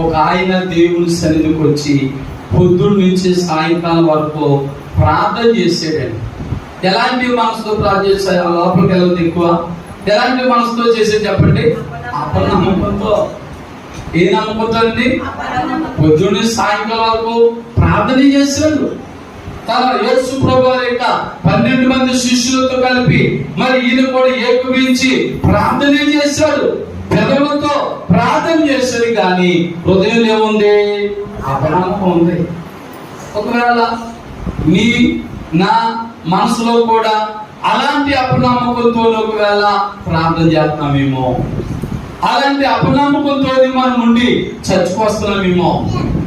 ఒక ఆయన దేవుని సన్నిధికి వచ్చి పొద్దున్న నుంచి సాయంకాలం వరకు ప్రార్థన చేసేదండి. ఎలాంటి మనసుతో ప్రార్థన చేస్తాయి? లోపలికి వెళ్ళదు ఎక్కువ. ఎలాంటి మనసుతో చేసే చెప్పండి? అపనమ్మకంతో. ఏ నమ్మకంతో అండి? పొద్దున్న సాయంకాలం వరకు ప్రార్థన చేశాడు. తన యేసు ప్రభువారి యొక్క 12 మంది శిష్యులతో కలిపి మరి ఈయన కూడా ఏకీభవించి ప్రార్థన చేశాడు. పెదవులతో ప్రార్థన చేశాడు. కానీ హృదయం ఏముంది? అపనమ్మకం ఉంది. ఒకవేళ నీ నా మనసులో కూడా అలాంటి అపనమ్మకంతో ఒకవేళ ప్రార్థన చేస్తున్నామేమో, అలాంటి అపనమ్మకంతో మనం ఉండి చచ్చిపోస్తున్నామేమో,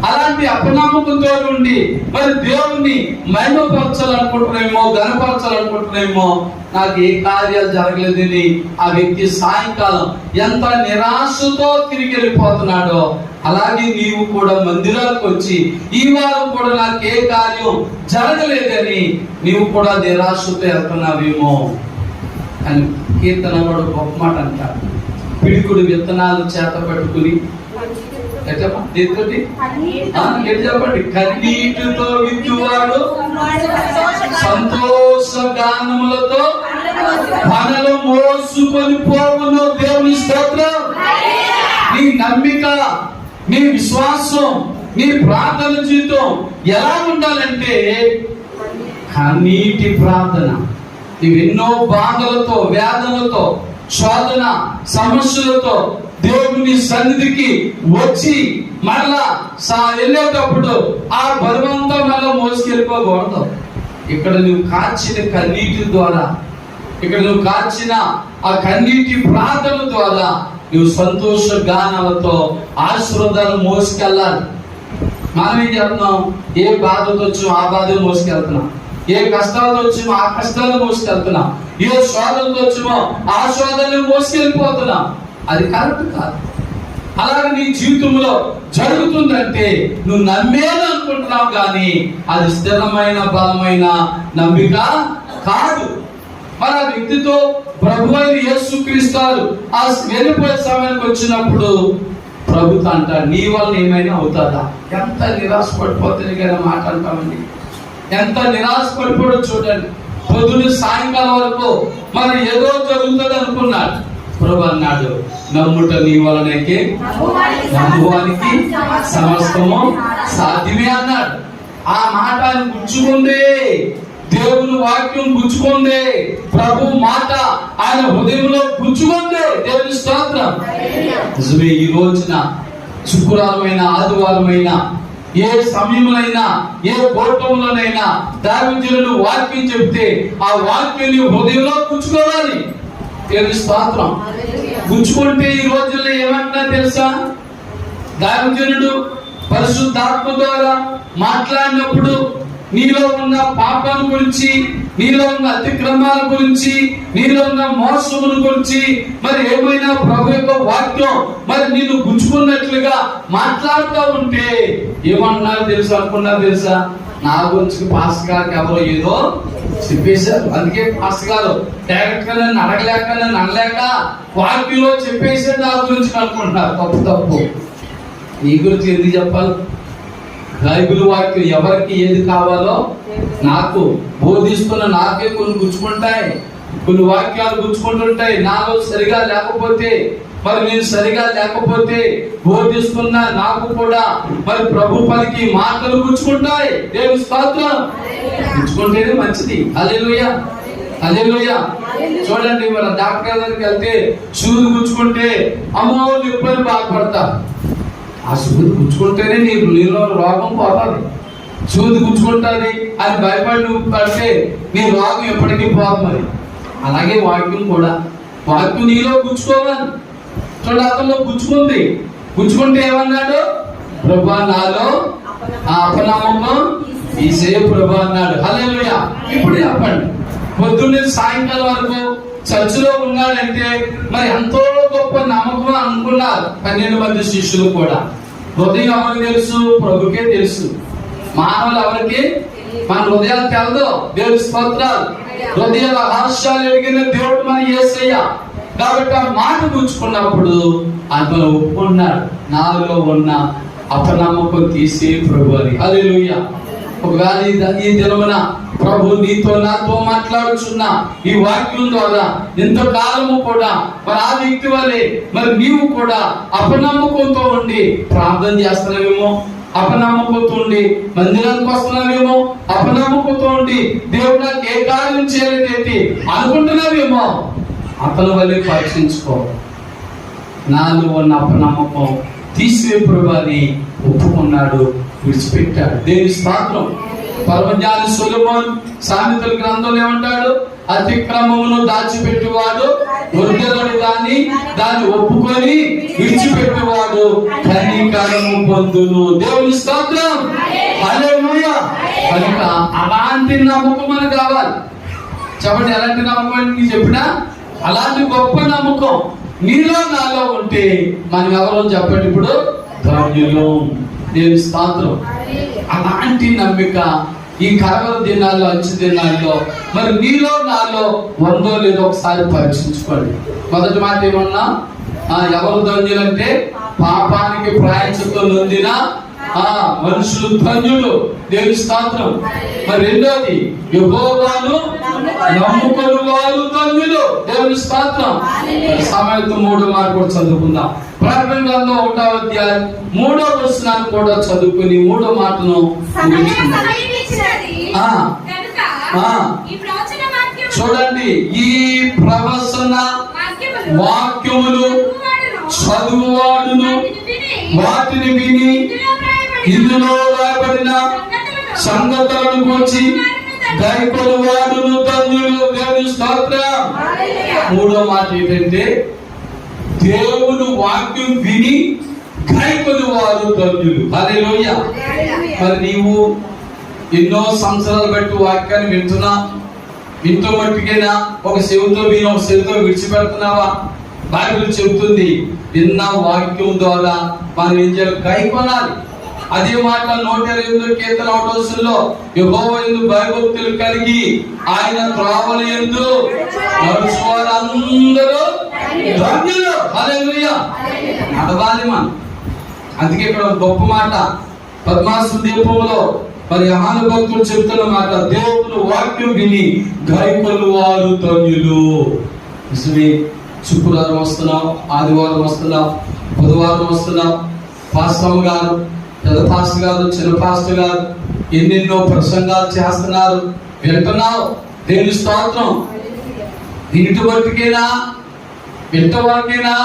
అలాంటి అపనమ్మకంతో ఉండి మరి దేవుణ్ణి మహిమపరచాలనుకుంటున్నామేమో, ఘనపరచాలనుకుంటున్నామేమో, నాకు ఏ కార్యాలు జరగలేదని ఆ వ్యక్తి సాయంకాలం ఎంత నిరాశతో తిరిగి వెళ్ళిపోతున్నాడో, అలాగే నీవు కూడా మందిరానికి వచ్చి ఈ వారం కూడా నాకు ఏ కార్యం జరగలేదని నీవు కూడా నిరాశతో వెళ్తున్నావేమో అని కీర్తన కూడా గొప్ప మాట అంటారు. పిడికుడు విత్తనాలు చేత పట్టుకుని చెప్పండి, కన్నీటితో విత్తువాడు సంతోష గానములతో పనులు మోసుకొని పోవును. దేవుని స్తోత్రం. నీ నమ్మిక, నీ విశ్వాసం, నీ ప్రార్థన జీవితం ఎలా ఉండాలంటే కన్నీటి ప్రార్థన. ఎన్నో బాధలతో, వేదనలతో, శోధన సమస్యలతో దేవుని సన్నిధికి వచ్చి మళ్ళా వెళ్ళేటప్పుడు ఆ బరువంతా మళ్ళా మోసుకెళ్ళిపోకూడదు. ఇక్కడ నువ్వు కార్చిన కన్నీటి ద్వారా, ఇక్కడ నువ్వు కార్చిన ఆ కన్నీటి ప్రార్థన ద్వారా నువ్వు సంతోష గానాలతో ఆశీర్వాదాలు మోసుకెళ్ళాలి. మనం ఏం చేస్తున్నాం? ఏ బాధతో వచ్చి ఆ బాధలు మోసుకెళ్తున్నాం, ఏ కష్టాలతో వచ్చామో ఆ కష్టాలు మోసుకెళ్తున్నాం, ఏ శోధనతో వచ్చామో ఆ శోధనలు మోసుకెళ్ళిపోతున్నాం. అది కరెక్ట్ కాదు. అలాగే నీ జీవితంలో జరుగుతుందంటే నువ్వు నమ్మేది అనుకుంటున్నావు, కానీ అది స్థిరమైన బలమైన నమ్మిక కాదు. మరి ఆ వ్యక్తితో ప్రభువైన యేసుక్రీస్తు ఆ వెళ్ళిపోయే సమయానికి వచ్చినప్పుడు ప్రభుత్వం అంటారు నీ వల్ల ఏమైనా అవుతుందా? ఎంత నిరాశ పడిపోతుంది కదా మాట అంటామండి. ఎంత నిరాశ పడిపోవడం చూడండి. పొద్దున్న సాయంకాలం వరకు మరి ఏదో జరుగుతుంది అనుకున్నాడు. ప్రభు అన్నాడు నమ్ముట నీ వలనకే, నమ్మువానికి సమస్తము సాధ్యమే అన్నాడు. ఆ మాట ఆయన గుచ్చుకుంది, దేవుని వాక్యం గుచ్చుకుంది, ప్రభు మాట ఆయన హృదయంలో గుచ్చుకుంది. దేవుని స్తోత్రం. నిజమే, ఈ రోజున శుక్రవారమైన ఆదివారమైన ఏ సమయంలోనైనా ఏ కోటంలోనైనా దావీదులు వాక్యం చెప్తే ఆ వాక్యాన్ని హృదయంలో గుచ్చుకోవాలి. దేవుని స్తోత్రం. గుచ్చుకుంటే ఈ రోజుల్లో ఏమంటున్నా తెలుసా? దావీదుడు పరిశుద్ధాత్మ ద్వారా మాట్లాడినప్పుడు నీలో ఉన్న పాపాల గురించి, నీలో ఉన్న అతిక్రమాల గురించి, నీలో ఉన్న మోసముల గురించి మరి ఏమైనా ప్రభు యొక్క వాక్యం మరి నిన్ను గుంజుకున్నట్లుగా మాట్లాడుతూ ఉంటే ఏమన్నారు తెలుసా? అనుకున్నారు తెలుసా? నా గురించి పాస్టర్ గారికి ఎవరో ఏదో చెప్పేశారు, అందుకే పాస్టర్ గారు డైరెక్ట్ గా నన్ను అడగలేక నన్ను అనలేక వాక్యంలో చెప్పేసారు నా గురించి అనుకుంటున్నారు. తప్పు. నీ గురించి ఎందుకు చెప్పాలి? బైబిల్ వాక్యం ఎవరికి ఏది కావాలో నాకు బోధిస్తున్న నాకే కొన్ని గుచ్చుకుంటాయి, కొన్ని వాక్యాలు గుచ్చుకుంటుంటాయి. నాలో సరిగా లేకపోతే మరి నేను సరిగా లేకపోతే బోధిస్తున్న నాకు కూడా మరి ప్రభు పనికి మాటలు గుచ్చుకుంటాయి. దేవుని స్తోత్రం. గుచ్చుకుంటేనే మంచిది. హల్లెలూయా, హల్లెలూయా. చూడండి, మన డాక్టర్ దగ్గరికి వెళ్తే సూది గుచ్చుకుంటే అమ్మో నిప్పని బాధపడతారు. ఆ సూది గుచ్చుకుంటేనే నీలో రోగం పోతుంది. సూది గుచ్చుకుంటుంది అని భయపడి నువ్వు పడితే నీ రోగం ఎప్పటికీ పోతుంది. అలాగే వాక్యం కూడా, వాక్యం నీలో గుచ్చుకోవాలి. చూడ అతనిలో గుచ్చుకుంది. గుచ్చుకుంటే ఏమన్నాడు? ప్రభా నాలో ఆ అపనమ్మకం తీసే ప్రభా అన్నాడు. హల్లెలూయా. ఇప్పుడు చెప్పండి, పొద్దున్నే సాయంకాలం వరకు చర్చిలో ఉన్నాడంటే మరి ఎంతో గొప్ప నమ్మకం అనుకున్నారు 12 మంది శిష్యులు కూడా. హృదయం ఎవరికి తెలుసు? ప్రభుకే తెలుసు. మానవులు ఎవరికి? మన హృదయాలు తెలదు. దేవుని స్తోత్రాలు. హృదయాల రహస్యాలు ఎరిగిన దేవుడు మన యేసయ్య. కాబట్టి ఆ మాట గుచ్చుకున్నప్పుడు అతను ఒప్పుకున్నాడు, నాలో ఉన్న అపనమ్మకం తీసే ప్రభు అని. హల్లెలూయా. ఒకవేళ ఈ దినమున ప్రభు నీతో నాతో మాట్లాడుచున్నా ఈ వాక్యం ద్వారా ఇంతకాలము కూడా మరి ఆ వ్యక్తి వల్లే మరి నీవు కూడా అపనమ్మకంతో ఉండి ప్రార్థన చేస్తున్నావేమో, అపనమ్మకంతో ఉండి మందిరానికి వస్తున్నావేమో, అపనమ్మకంతో ఉండి దేవుడు నాకు ఏ కార్యం చేయలేదేంటి అనుకుంటున్నావేమో. అతని వల్లే పరీక్షించుకో. నాలో ఉన్న అపనమ్మకం తీసే ప్రభు అని ఒప్పుకున్నాడు, విడిచిపెట్టాడు. దేవుని స్తోత్రం. పరమజ్ఞాని సొలొమోను సామెతల గ్రంథంలో ఏమంటాడు? అతిక్రమమును దాచిపెట్టువాడు వృద్ధులని దాన్ని ఒప్పుకొని విడిచిపెట్టువాడు కనికరము పొందును. దేవుని స్తోత్రం. హల్లెలూయా. కనుక అలాంటి నమ్మకం మనకు కావాలి. చెప్పండి, ఎలాంటి నమ్మకం అని నీకు చెప్పినా అలాంటి గొప్ప నమ్మకం నీలో నాలో ఉంటే మనం ఎవరో చెప్పండి ఇప్పుడు ధన్యులు. దేవుని స్తోత్రం. అలాంటి నమ్మిక ఈ కరవల దినాల్లో, అంచు దినాల్లో మరి నీలో నాలో ఉందో లేదో ఒకసారి పరీక్షించుకోండి. మొదటి మాట ఏమన్నా? ఎవరు ధన్యులంటే పాపానికి ప్రాయశ్చిత్తం నొందిన మనుషులు ధన్యులు. దేవుని స్తోత్రం. మరి రెండోది యెహోవాను నమ్ముకుని వారు ధన్యులు. దేవుని స్తోత్రం. సామెతలు 3 మాట కూడా చదువుకుందాం. ప్రకటన గ్రంథం 1వ అధ్యాయం 3వ వచనాన్ని కూడా చదువుకుని 3వ మాటను చూడండి. ఈ ప్రవచన వాక్యములు చదువువాడును వాటిని విని ఇందులో రాయబడిన సంగతులను గురించి గైకొనువాడును ధన్యులు. దేవుని స్తోత్రం. 3వ మాట ఏంటంటే దేవుని వాక్యం విని గైకొనువారు ధన్యులు. హల్లెలూయా. మరి నీవు ఎన్నో సంవత్సరాలు బట్టి వాక్యాన్ని వింటూ మట్టుకైనా ఒక చెవితో విని ఒక చెవితో విడిచిపెడుతున్నావా? బైబిల్ చెబుతుంది విన్న వాక్యం ద్వారా మనం ఏం చేయాలి? గైకొనాలి. అదే మాట 128 కీర్తన 1వ వచనంలో యెహోవా యందు భయభక్తులు కలిగి ఆయన త్రోవల యందు నడుచువారందరూ ధన్యులు. హల్లెలూయా. నడవాలి మనం. అందుకే ఇక్కడ గొప్ప మాట పద్మాసు దీపంలో మరి యోహాను భక్తుడు చెప్తున్న మాట, దేవుని వాక్యం విని గైకొను వారు ధన్యులు. నిజమే, శుక్రవారం వస్తున్నాం, ఆదివారం వస్తున్నాం, బుధవారం వస్తున్నాం, పాస్టర్ గారు, పెద్ద పాస్టర్ గారు, చిన్న పాస్టర్ గారు ఎన్నెన్నో ప్రసంగాలు చేస్తున్నారు, వింటున్నావు. దేవుని స్తోత్రం. దీని వరకేనా? వింట వరకేనా?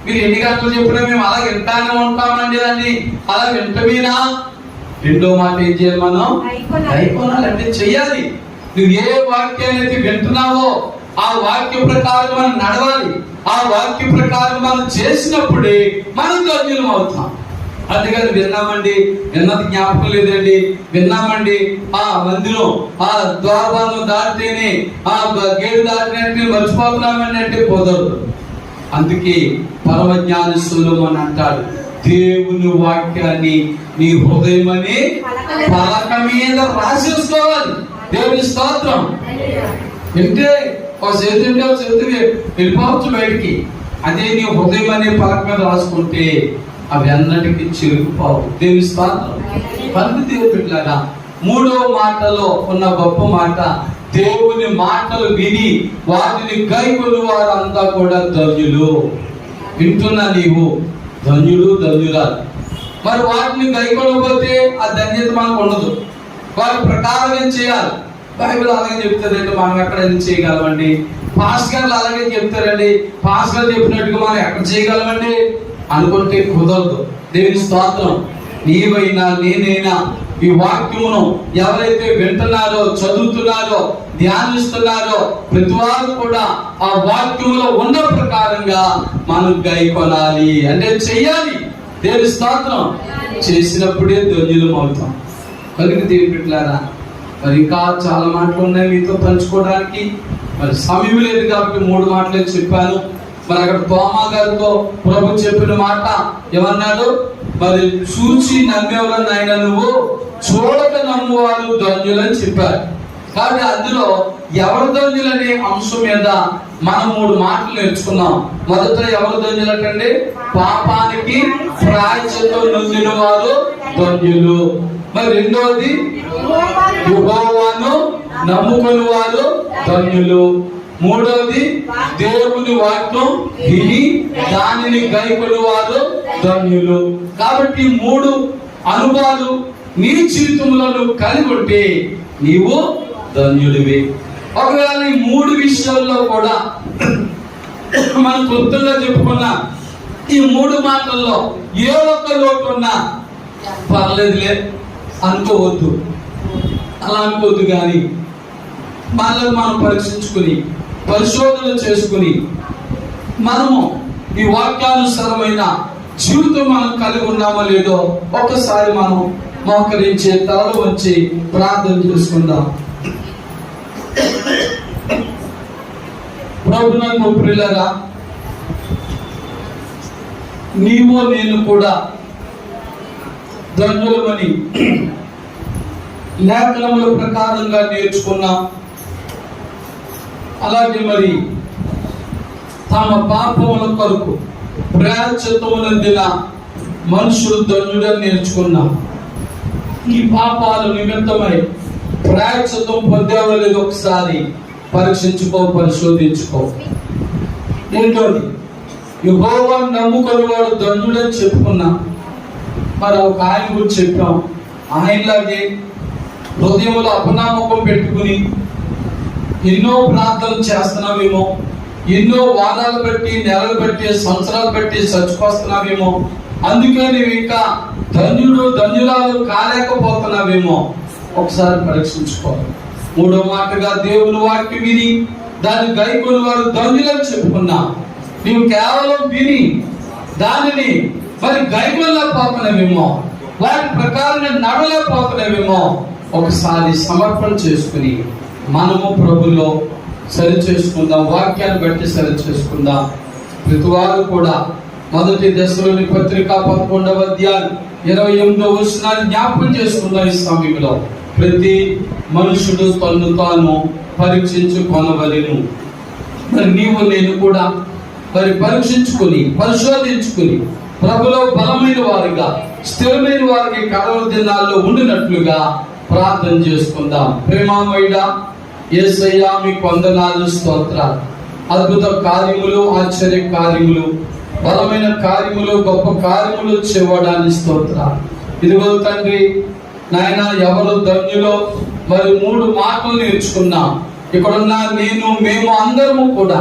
మీరు ఎన్ని గంటలు చెప్పినా మేము అలా వింటానే ఉంటామండి అని అలా వింటమేనా? రెండో మాట ఏం చేయాలి? మనం గైకొనాలి. అంటే చెయ్యాలి. నువ్వు ఏ వాక్యాన్ని అయితే వింటున్నావో ఆ వాక్య ప్రకారం మనం నడవాలి. ఆ వాక్య ప్రకారం మనం చేసినప్పుడే మనం ధన్యులం అవుతాం. అందుకని విన్నామండి, విన్నది జ్ఞాపకం లేదండి, విన్నామండి ఆ మందిరం ఆ ద్వారబంధం దాటితేనే ఆ గేటు దాటినట్టు మర్చిపోతున్నామండి అంటే కుదరదు. అందుకే పరమజ్ఞాని సొలొమోను అంటాడు, దేవుని వాక్యాన్ని నీ హృదయం అని పలక మీద రాసేసుకోవాలి. దేవుని స్తోత్రం. వింటే ఒక చేతి ఒక చేతి వెళ్ళిపోవచ్చు బయటికి. అదే నీ హృదయం అనే పలక మీద రాసుకుంటే అవి అన్నిటికీ చిరుకుపోవు. దేవుని స్తోత్రం. పన్ను దేవుడు పెట్టారా? మూడో మాటలో ఉన్న గొప్ప మాట, దేవుని మాటలు విని వాటిని గైకొను వారంతా కూడా ధన్యులు. వింటున్నా నీవు ధన్యుడు, ధన్యురాలు. మరి వాటిని గైకొనకపోతే ఆ ధన్యత మనకు ఉండదు. వాటి ప్రకారం ఏం చేయాలి? బైబిల్ అలాగే చెప్తారండి, మనం ఎక్కడ చేయగలమండి? పాస్ గారు అలాగే చెప్తారండి, పాస్ గారు చెప్పినట్టుగా మనం ఎక్కడ చేయగలమండి అనుకుంటే కుదరదు. దేవుని స్తోత్రం. నీవైనా నేనైనా ఈ వాక్యమును ఎవరైతే వింటున్నారో, చదువుతున్నారో, ధ్యానిస్తున్నారో ప్రతి వారు కూడా ఆ వాక్యములో ఉన్న ప్రకారంగా మనం గైకొనాలి. అంటే చెయ్యాలి. దేవుని స్తోత్రం. చేసినప్పుడే ధన్యులం అవుతాం. కనుక దేవుని బిడ్డలారా, మరి ఇంకా చాలా మాటలు ఉన్నాయి మీతో పంచుకోవడానికి. మరి సమయం లేదు కాబట్టి 3 మాటలే చెప్పాను. మరి అక్కడ తోమా గారితో ప్రభు చెప్పిన మాట ఏమన్నాడు? మరి చూచి నమ్మేవారని ఆయన నువ్వు, చూడక నమ్మువారు ధన్యులని చెప్పారు. కాబట్టి అందులో ఎవరు ధన్యులనే అంశం మీద మనం 3 మాటలు నేర్చుకున్నాం. మొదట ఎవరు ధన్యులటండి? పాపానికి ప్రాయశ్చిత్తం నొందిన వారు ధన్యులు. మరి రెండోది యెహోవాను నమ్ముకుని వారు ధన్యులు. మూడోది దేవుని వాక్యం విని దానిని గైకొను వారు ధన్యులు. కాబట్టి 3 అనుభవాలు నీ జీవితంలో నువ్వు కలిగి ఉంటే నీవు ధన్యుడివి. ఒకవేళ ఈ 3 విషయాల్లో కూడా మనం క్లుప్తంగా చెప్పుకున్న ఈ 3 మాటల్లో ఏ ఒక్క లోటు ఉన్నా పర్లేదులే అనుకోవద్దు. అలా అనుకోవద్దు. కానీ మనల్ని మనం పరీక్షించుకుని పరిశోధన చేసుకుని మనము ఈ వాక్యానుసారమైన జీవితం మనం కలిగి ఉన్నామో లేదో ఒక్కసారి మనం మోకరించి తలలు వంచి ప్రార్థన చేసుకుందాం. ప్రభునందు ప్రియులారా, నీవు నేను కూడా ధన్యులమని లేఖనముల ప్రకారంగా నేర్చుకున్నాం. అలాగే మరి తమ పాపముల కొరకు ప్రాయశ్చిత్తమునందిన మనుషులు ధన్యుడని నేర్చుకున్నాం. ఈ పాపాల నిమిత్తమై ప్రాయశ్చిత్తం పొందేవో లేదో ఒకసారి పరీక్షించుకో, పరిశోధించుకో. రెండోది యెహోవాను నమ్ముకుని వాడు ధన్యుడని చెప్పుకున్నా. మరి ఒక ఆయన గురించి చెప్పాం. ఆయనలాగే హృదయంలో అపనమ్మకం పెట్టుకుని ఎన్నో ప్రార్థనలు చేస్తున్నావేమో, ఎన్నో వారాలు బట్టి, నెలలు బట్టి, సంవత్సరాలు బట్టి చచ్చిపోతున్నావేమో, అందుకే నువ్వు ఇంకా ధన్యుడు ధన్యురాలు కాలేకపోతున్నావేమో ఒకసారి పరీక్షించుకోవాలి. 3వ మాటగా దేవుని వాక్యం విని దాన్ని గైకొని వారు ధన్యులని చెప్పుకున్నా. నీవు కేవలం విని దానిని మరి గైకొనలేకపోతున్నావేమో, వాటి ప్రకారం నడలేకపోతున్నావేమో ఒకసారి సమర్పణ చేసుకుని మనము ప్రభులో సరి చేసుకుందాం. వాక్యాన్ని బట్టి సరి చేసుకుందాం. ప్రతి వారు కూడా మొదటి దశలోని పత్రిక 11వ అధ్యాయం 28వ వచనాన్ని జ్ఞాపకం చేసుకుందాం. ఈ సమయంలో ప్రతి మనుషుడు తన్ను తాను పరీక్షించుకొనవలెను. మరి నీవు నేను కూడా మరి పరీక్షించుకుని పరిశోధించుకుని ప్రభులో బలమైన వారిగా, స్థిరమైన వారికి కడవల దినాల్లో ఉండినట్లుగా ప్రార్థన చేసుకుందాం. ప్రేమామయుడా యేసయ్యా, మీకు వందనాలు, స్తోత్రాలు. అద్భుత కార్యములు, ఆశ్చర్య కార్యములు, బలమైన కార్యములు, గొప్ప కార్యములు చేయడానికి స్తోత్రాలు. ఇదిగో తండ్రి నాయన, ఎవరు ధన్యులో మరి 3 మాటలు నేర్చుకున్నాం. ఇక్కడున్న నేను, మేము అందరము కూడా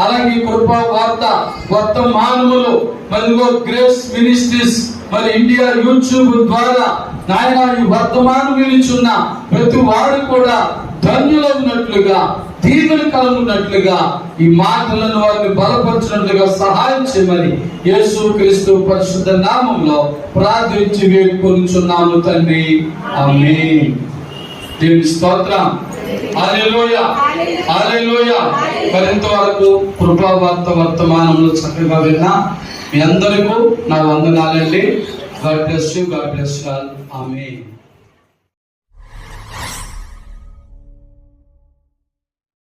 అలాగే కృపా వార్త వర్తమానములు మరియు గ్రేస్ మినిస్ట్రీస్ మరి ఇండియా యూట్యూబ్ ద్వారా నాయన ఈ వర్తమానం వినిచున్న ప్రతి వారు కూడా ధన్యులు ఉన్నట్లుగా, దీవెన కలుగున్నట్లుగా, ఈ మాటలను వారిని బలపరిచినట్లుగా సహాయం చేయమని యేసు క్రీస్తు పరిశుద్ధ నామంలో ప్రార్థించి వేడుకొనుచున్నాము తండ్రి. ఆమేన్. దేవుని స్తోత్రం. హల్లెలూయా, హల్లెలూయా. మరింతవరకు కృపావార్త వర్తమానంలో చక్కగా విన్నా మీ అందరికీ నా వందనాలండి. God bless you, God bless you all. Amen.